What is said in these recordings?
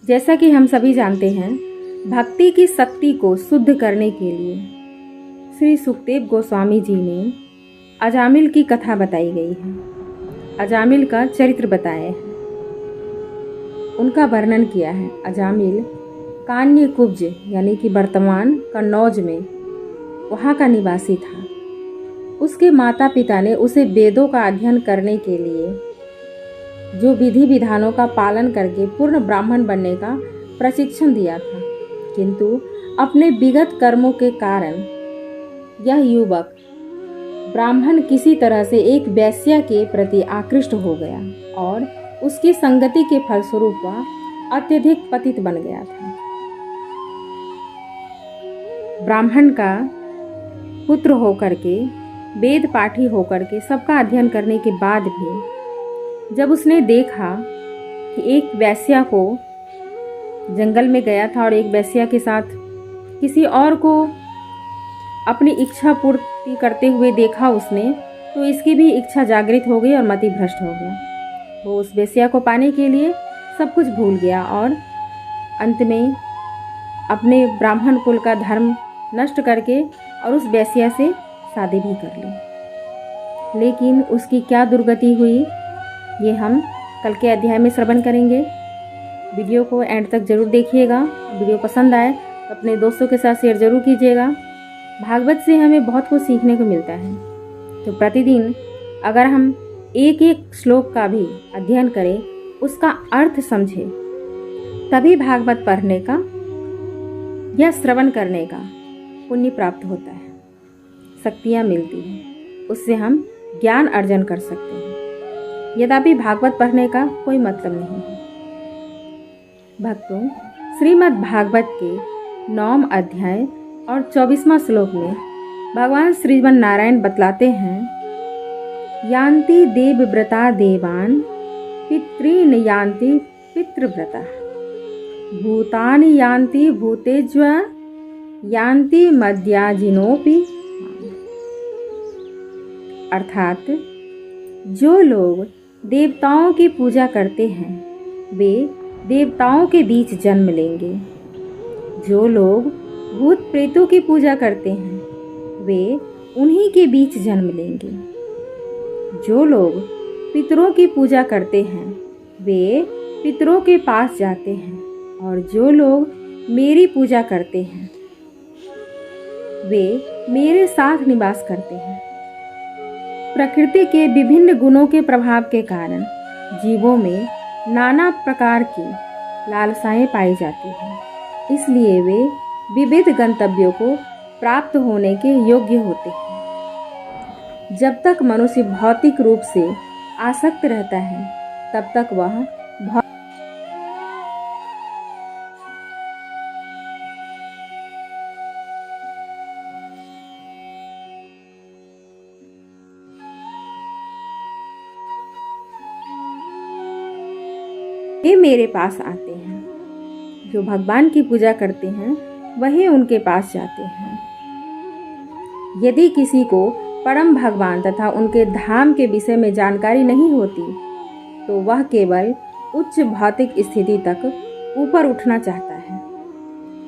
जैसा कि हम सभी जानते हैं, भक्ति की शक्ति को शुद्ध करने के लिए श्री सुखदेव गोस्वामी जी ने अजामिल की कथा बताई गई है। अजामिल का चरित्र बताया है, उनका वर्णन किया है। अजामिल कान्य कुब्ज यानी कि वर्तमान कन्नौज में वहाँ का निवासी था। उसके माता पिता ने उसे वेदों का अध्ययन करने के लिए जो विधि विधानों का पालन करके पूर्ण ब्राह्मण बनने का प्रशिक्षण दिया था, किंतु अपने विगत कर्मों के कारण यह युवक ब्राह्मण किसी तरह से एक वेश्या के प्रति आकृष्ट हो गया और उसकी संगति के फलस्वरूप वह अत्यधिक पतित बन गया था। ब्राह्मण का पुत्र होकर के, वेद पाठी होकर के सबका अध्ययन करने के बाद भी जब उसने देखा कि एक वेश्या को जंगल में गया था और एक वेश्या के साथ किसी और को अपनी इच्छा पूर्ति करते हुए देखा उसने, तो इसकी भी इच्छा जागृत हो गई और मति भ्रष्ट हो गया। वो उस वेश्या को पाने के लिए सब कुछ भूल गया और अंत में अपने ब्राह्मण कुल का धर्म नष्ट करके और उस वेश्या से शादी भी कर ली। लेकिन उसकी क्या दुर्गति हुई, ये हम कल के अध्याय में श्रवण करेंगे। वीडियो को एंड तक जरूर देखिएगा। वीडियो पसंद आए तो अपने दोस्तों के साथ शेयर जरूर कीजिएगा। भागवत से हमें बहुत कुछ सीखने को मिलता है, तो प्रतिदिन अगर हम एक एक श्लोक का भी अध्ययन करें, उसका अर्थ समझें, तभी भागवत पढ़ने का या श्रवण करने का पुण्य प्राप्त होता है, शक्तियाँ मिलती हैं, उससे हम ज्ञान अर्जन कर सकते हैं। यद्यपि भागवत पढ़ने का कोई मतलब नहीं है। भक्तों, श्रीमद् भागवत के 9 अध्याय और 24वां श्लोक में भगवान श्रीमन नारायण बतलाते हैं, यान्ति देवव्रता देवान पितॄन यान्ति पितृव्रता भूतानि यान्ति भूतेज्वा यान्ति मद्याजिनोपि। अर्थात जो लोग देवताओं की पूजा करते हैं वे देवताओं के बीच जन्म लेंगे। जो लोग भूत प्रेतों की पूजा करते हैं वे उन्हीं के बीच जन्म लेंगे। जो लोग पितरों की पूजा करते हैं वे पितरों के पास जाते हैं, और जो लोग मेरी पूजा करते हैं वे मेरे साथ निवास करते हैं। प्रकृति के विभिन्न गुणों के प्रभाव के कारण जीवों में नाना प्रकार की लालसाएं पाई जाती हैं, इसलिए वे विविध गंतव्यों को प्राप्त होने के योग्य होते हैं। जब तक मनुष्य भौतिक रूप से आसक्त रहता है, तब तक वह वे मेरे पास आते हैं। जो भगवान की पूजा करते हैं वही उनके पास जाते हैं। यदि किसी को परम भगवान तथा उनके धाम के विषय में जानकारी नहीं होती, तो वह केवल उच्च भौतिक स्थिति तक ऊपर उठना चाहता है,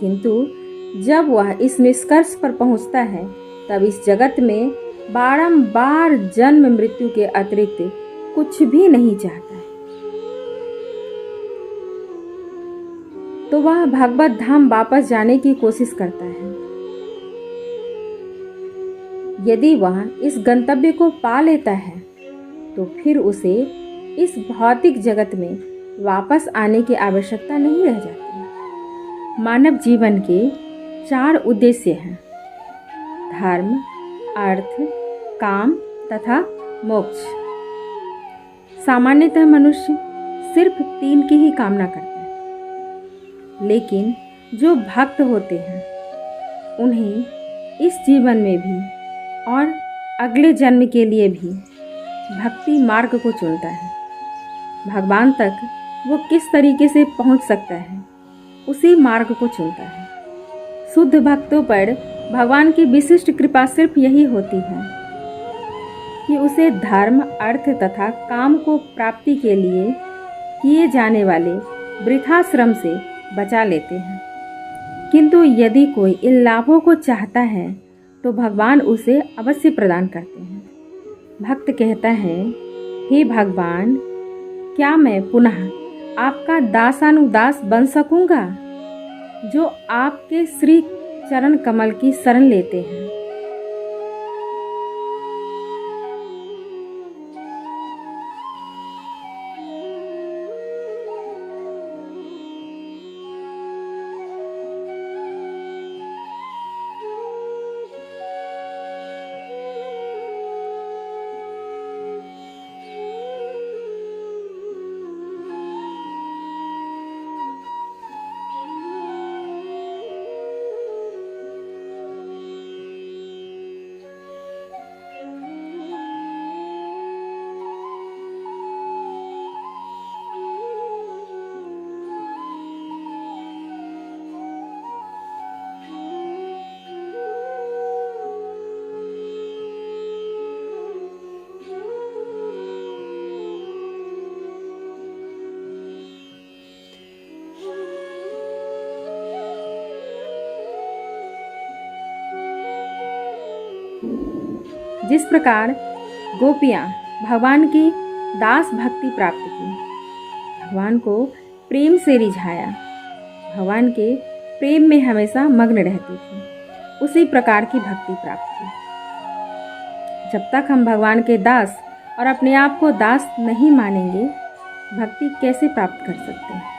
किंतु जब वह इस निष्कर्ष पर पहुंचता है, तब इस जगत में बारंबार जन्म मृत्यु के अतिरिक्त कुछ भी नहीं चाहता है। तो वह भगवत धाम वापस जाने की कोशिश करता है। यदि वह इस गंतव्य को पा लेता है, तो फिर उसे इस भौतिक जगत में वापस आने की आवश्यकता नहीं रह जाती। मानव जीवन के 4 उद्देश्य हैं: धर्म, अर्थ, काम तथा मोक्ष। सामान्यतः मनुष्य सिर्फ 3 की ही कामना करता है, लेकिन जो भक्त होते हैं उन्हें इस जीवन में भी और अगले जन्म के लिए भी भक्ति मार्ग को चुनता है। भगवान तक वो किस तरीके से पहुंच सकता है, उसी मार्ग को चुनता है। शुद्ध भक्तों पर भगवान की विशिष्ट कृपा सिर्फ यही होती है कि उसे धर्म, अर्थ तथा काम को प्राप्ति के लिए किए जाने वाले वृथा श्रम से बचा लेते हैं। किंतु यदि कोई इन लाभों को चाहता है तो भगवान उसे अवश्य प्रदान करते हैं। भक्त कहता है, हे भगवान, क्या मैं पुनः आपका दासानुदास बन सकूंगा जो आपके श्री चरण कमल की शरण लेते हैं। जिस प्रकार गोपियाँ भगवान की दास भक्ति प्राप्त की, भगवान को प्रेम से रिझाया, भगवान के प्रेम में हमेशा मग्न रहती थी, उसी प्रकार की भक्ति प्राप्त की। जब तक हम भगवान के दास और अपने आप को दास नहीं मानेंगे, भक्ति कैसे प्राप्त कर सकते हैं।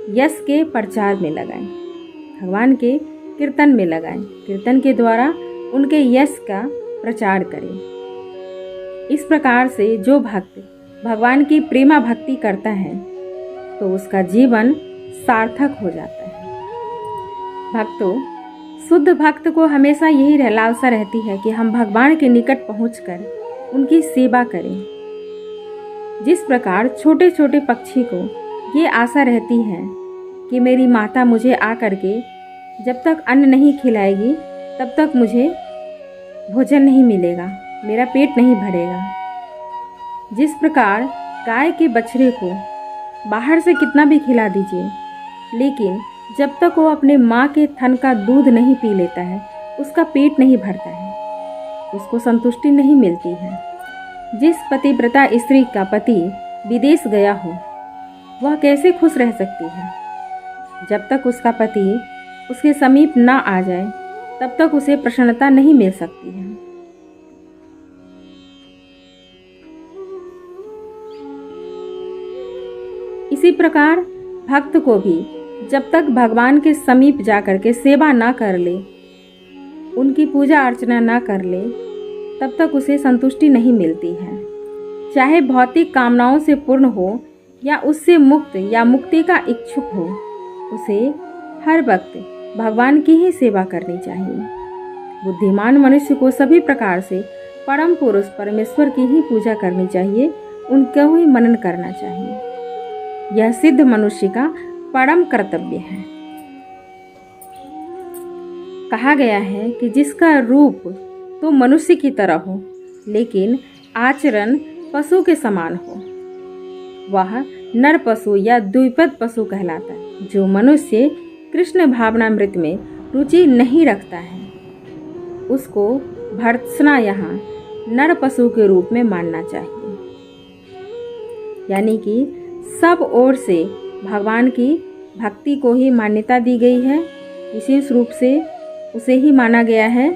यश के प्रचार में लगाएं, भगवान के कीर्तन में लगाएं, कीर्तन के द्वारा उनके यश का प्रचार करें। इस प्रकार से जो भक्त भगवान की प्रेमा भक्ति करता है तो उसका जीवन सार्थक हो जाता है। भक्तों, शुद्ध भक्त को हमेशा यही लालसा रहती है कि हम भगवान के निकट पहुंचकर उनकी सेवा करें। जिस प्रकार छोटे छोटे पक्षी को ये आशा रहती है कि मेरी माता मुझे आकर के जब तक अन्न नहीं खिलाएगी तब तक मुझे भोजन नहीं मिलेगा, मेरा पेट नहीं भरेगा। जिस प्रकार गाय के बछड़े को बाहर से कितना भी खिला दीजिए, लेकिन जब तक वो अपने माँ के थन का दूध नहीं पी लेता है, उसका पेट नहीं भरता है, उसको संतुष्टि नहीं मिलती है। जिस पतिव्रता स्त्री का पति विदेश गया हो, वह कैसे खुश रह सकती है? जब तक उसका पति उसके समीप ना आ जाए तब तक उसे प्रसन्नता नहीं मिल सकती है। इसी प्रकार भक्त को भी जब तक भगवान के समीप जाकर के सेवा ना कर ले, उनकी पूजा अर्चना ना कर ले, तब तक उसे संतुष्टि नहीं मिलती है। चाहे भौतिक कामनाओं से पूर्ण हो या उससे मुक्त या मुक्ति का इच्छुक हो, उसे हर वक्त भगवान की ही सेवा करनी चाहिए। बुद्धिमान मनुष्य को सभी प्रकार से परम पुरुष परमेश्वर की ही पूजा करनी चाहिए, उनका ही मनन करना चाहिए। यह सिद्ध मनुष्य का परम कर्तव्य है। कहा गया है कि जिसका रूप तो मनुष्य की तरह हो लेकिन आचरण पशु के समान हो, वह नर पशु या द्विपद पशु कहलाता है। जो मनुष्य कृष्ण भावनामृत में रुचि नहीं रखता है, उसको भर्त्सना यहाँ नर पशु के रूप में मानना चाहिए। यानी कि सब ओर से भगवान की भक्ति को ही मान्यता दी गई है, विशेष रूप से उसे ही माना गया है।